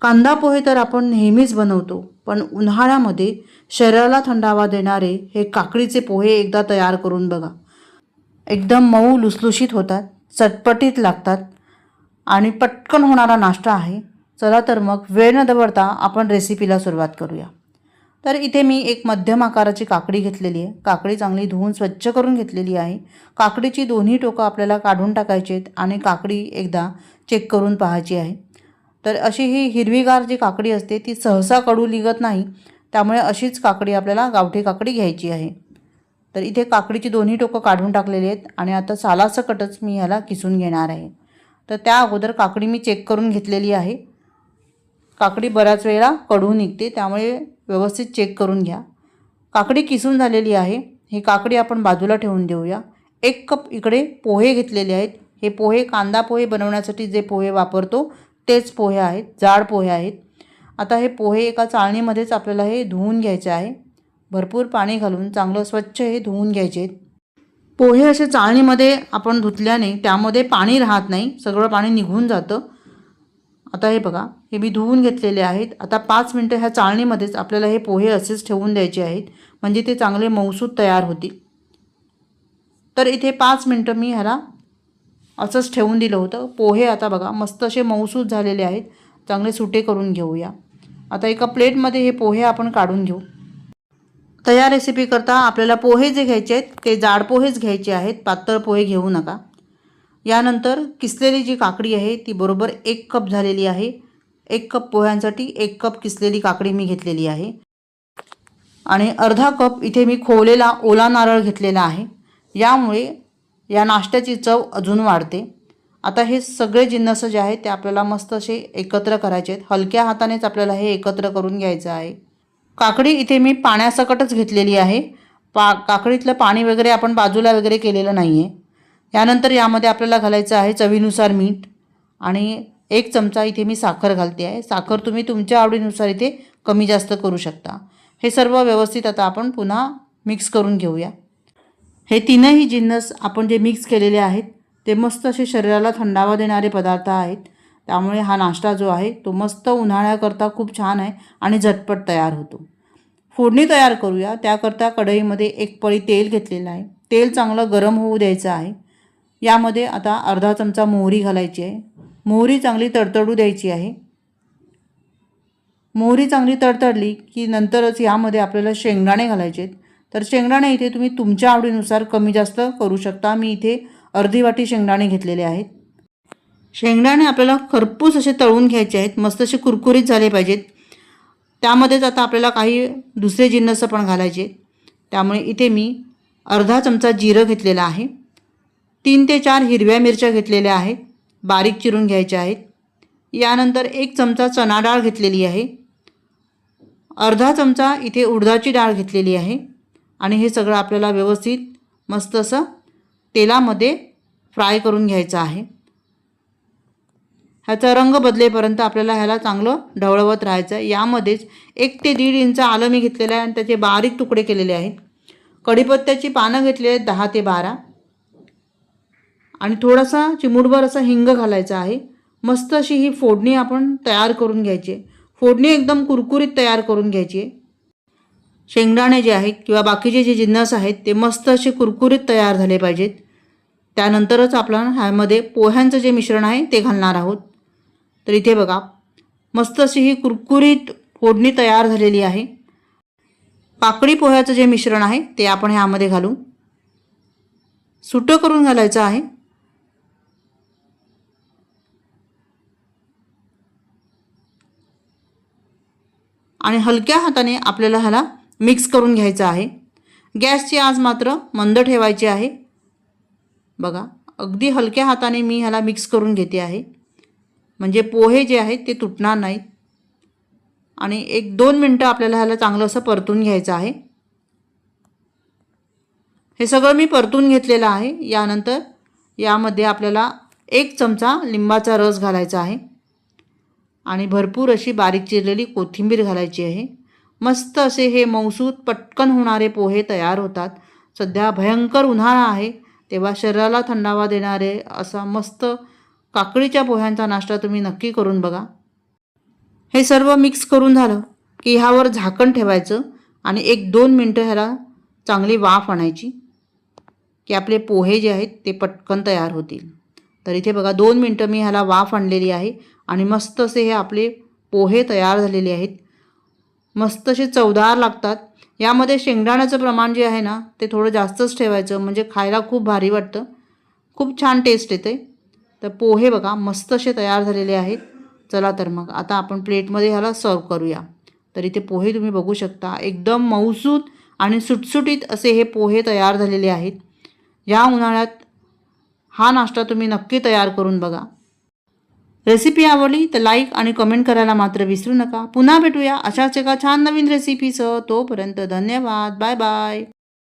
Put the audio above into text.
कांदा पोहे तर आपण नेहमीच बनवतो, पण उन्हाळ्यामध्ये शरीराला थंडावा देणारे हे काकडीचे पोहे एकदा तयार करून बघा. एकदम मऊ लुसलुशीत होतात, चटपटीत लागतात आणि पटकन होणारा नाश्ता आहे. चला तर मग वेळ न दवडता आपण रेसिपीला सुरुवात करूया. तर इथे मी एक मध्यम आकाराची काकडी घेतलेली आहे. काकडी चांगली धुवून स्वच्छ करून घेतलेली आहे. काकडीची दोन्ही टोकं आपल्याला काढून टाकायची आहेत आणि काकडी एकदा चेक करून पाहायची आहे. तर अशी ही हिरवीगार जी काकडी असते ती सहसा कडू निघत नाही, त्यामुळे अशीच काकडी आपल्याला गावठी काकडी घ्यायची आहे. तर इथे काकडीची दोन्ही टोकं काढून टाकलेली आहेत आणि आता सालासकटच मी ह्याला किसून घेणार आहे. तर त्या अगोदर काकडी मी चेक करून घेतलेली आहे. काकडी बऱ्याच वेळा कडू निघते, त्यामुळे व्यवस्थित चेक करून घ्या. काकडी किसून झालेली आहे. ही काकडी आपण बाजूला ठेवून देऊया. 1 कप इकडे पोहे घेतलेले आहेत. हे पोहे कांदा पोहे बनवण्यासाठी जे पोहे वापरतो तेच पोहे आहेत, जाड पोहे आहेत. आता हे पोहे एका चाळणीमध्येच आपल्याला हे धुवून घ्यायचे आहे. भरपूर पाणी घालून चांगलं स्वच्छ हे धुवून घ्यायचे आहेत. पोहे असे चाळणीमध्ये आपण धुतल्याने त्यामध्ये पाणी राहत नाही, सगळं पाणी निघून जातं. आता हे बघा, हे मी धुवून घेतलेले आहेत. आता 5 मिनटं ह्या चाळणीमध्येच आपल्याला हे पोहे असेच ठेवून द्यायचे आहेत, म्हणजे ते चांगले मऊसूत तयार होतील. तर इथे 5 मिनटं मी ह्याला असंच ठेवून दिलं होतं. पोहे आता बघा मस्त असे मऊसूत झालेले आहेत. चांगले सुटे करून घेऊया. आता एका प्लेटमध्ये हे पोहे आपण काढून घेऊ. तर या रेसिपी करता आपल्याला पोहे जे घ्यायचे आहेत ते जाड पोहेच घ्यायचे आहेत, पातळ पोहे घेऊ नका. यानंतर किसलेली जी काकडी आहे ती बरोबर 1 कप झालेली आहे. 1 कप पोह्यांसाठी 1 कप किसलेली काकडी मी घेतलेली आहे. आणि अर्धा कप इथे मी खोवलेला ओला नारळ घेतलेला आहे. यामुळे या नाश्त्याची चव अजून वाढते. आता हे सगळे जिन्नस जे आहेत ते आपल्याला मस्त असे एकत्र करायचे आहेत. हलक्या हातानेच आपल्याला हे एकत्र करून घ्यायचं आहे. काकडी इथे मी पाण्यासकटच घेतलेली आहे. काकडीतलं पाणी वगैरे आपण बाजूला वगैरे केलेलं नाही आहे. यानंतर यामध्ये आपल्याला घालायचं आहे चवीनुसार मीठ आणि 1 चमचा इथे मी साखर घालते आहे. साखर तुम्ही तुमच्या आवडीनुसार इथे कमी जास्त करू शकता. हे सर्व व्यवस्थित आता आपण पुन्हा मिक्स करून घेऊया. हे तीनही जिन्नस आपण जे मिक्स केलेले आहेत ते मस्त असे शरीराला थंडावा देणारे पदार्थ आहेत. त्यामुळे हा नाश्ता जो आहे तो मस्त उन्हाळ्याकरता खूप छान आहे आणि झटपट तयार होतो. फोडणी तयार करूया. त्याकरता कढईमध्ये 1 पळी तेल घेतलेलं आहे. तेल चांगलं गरम होऊ द्यायचं आहे. यामध्ये आता अर्धा चमचा मोहरी घालायची आहे. मोहरी चांगली तडतडू द्यायची आहे. मोहरी चांगली तडतडली की नंतरच यामध्ये आपल्याला शेंगदाणे घालायचे आहेत. तर शेंगदाणे इथे तुम्ही तुमच्या आवडीनुसार कमी जास्त करू शकता. मी इथे अर्धी वाटी शेंगदाणे घेतलेले आहेत. शेंगदाणे आपल्याला खरपूस असे तळून घ्यायचे आहेत. मस्त असे कुरकुरीत झाले पाहिजेत. त्यामध्येच आता आपल्याला काही दुसरे जिन्नस पण घालायचे. त्यामुळे इथे मी अर्धा चमचा जिरं घेतलेलं आहे. 3 ते 4 हिरव्या मिरच्या घेतलेल्या आहेत, बारीक चिरून घ्यायच्या आहेत. यानंतर 1 चमचा चणा डाळ घेतलेली आहे. अर्धा चमचा इथे उडदाची डाळ घेतलेली आहे. आणि हे सगळं आपल्याला व्यवस्थित मस्त असं तेलामध्ये फ्राय करून घ्यायचं आहे. ह्याचा रंग बदलेपर्यंत आपल्याला ह्याला चांगलं ढवळवत राहायचं आहे. यामध्येच 1 ते 1.5 इंच आलं मी घेतलेलं आहे आणि त्याचे बारीक तुकडे केलेले आहेत. कढीपत्त्याची पानं घेतली आहेत 10 ते 12 आणि थोडासा चिमूटभर असा हिंग घालायचा आहे. मस्त अशी ही फोडणी आपण तयार करून घ्यायची आहे. फोडणी एकदम कुरकुरीत तयार करून घ्यायची आहे. शेंगदाणे जे आहेत किंवा बाकीचे जे जिन्नस आहेत ते मस्त असे कुरकुरीत तयार झाले पाहिजेत. त्यानंतरच आपण ह्यामध्ये पोह्यांचं जे मिश्रण आहे ते घालणार आहोत. तर इथे बघा मस्त अशी ही कुरकुरीत फोडणी तयार झालेली आहे. काकडी पोह्याचं जे मिश्रण आहे ते आपण ह्यामध्ये घालू. सुटं करून घालायचं आहे. आणि हलक्या हाताने आपल्याला ह्याला मिक्स करून घ्यायचं आहे. गॅसची आच मात्र मंद ठेवायची आहे. बघा अगदी हलक्या हाताने मी ह्याला मिक्स करून घेते आहे, म्हणजे पोहे जे आहेत ते तुटणार नाहीत. आणि 1-2 मिनटं आपल्याला ह्याला चांगलं असं परतून घ्यायचं आहे. हे सगळं मी परतून घेतलेलं आहे. यानंतर यामध्ये आपल्याला 1 चमचा लिंबाचा रस घालायचा आहे आणि भरपूर अशी बारीक चिरलेली कोथिंबीर घालायची आहे. मस्त असे हे मऊसूत पटकन होणारे पोहे तयार होतात. सध्या भयंकर उन्हाळा आहे, तेव्हा शरीराला थंडावा देणारे असा मस्त काकडीच्या पोह्यांचा नाश्ता तुम्ही नक्की करून बघा. हे सर्व मिक्स करून झालं की ह्यावर झाकण ठेवायचं आणि 1-2 मिनटं ह्याला चांगली वाफ आणायची की आपले पोहे जे आहेत ते पटकन तयार होतील. तर इथे बघा 2 मिनटं मी ह्याला वाफ आणलेली आहे आणि मस्त असे हे आपले पोहे तयार झालेले आहेत. मस्त असे चवदार लागतात. यामध्ये शेंगदाण्याचं प्रमाण जे आहे ना ते थोडं जास्तच ठेवायचं, म्हणजे खायला खूप भारी वाटतं, खूप छान टेस्ट येते. तर पोहे बघा मस्त असे तयार झालेले आहेत. चला तर मग आता आपण प्लेटमध्ये ह्याला सर्व करूया. तर इथे पोहे तुम्ही बघू शकता, एकदम मऊसूत आणि सुटसुटीत असे हे पोहे तयार झालेले आहेत. या उन्हाळ्यात हा नाश्ता तुम्ही नक्की तयार करून बघा. रेसिपी आवडली तर लाईक आणि कमेंट करायला मात्र विसरू नका. पुन्हा भेटूया अशाच एका छान नवीन रेसिपीसह. तोपर्यंत धन्यवाद. Bye bye.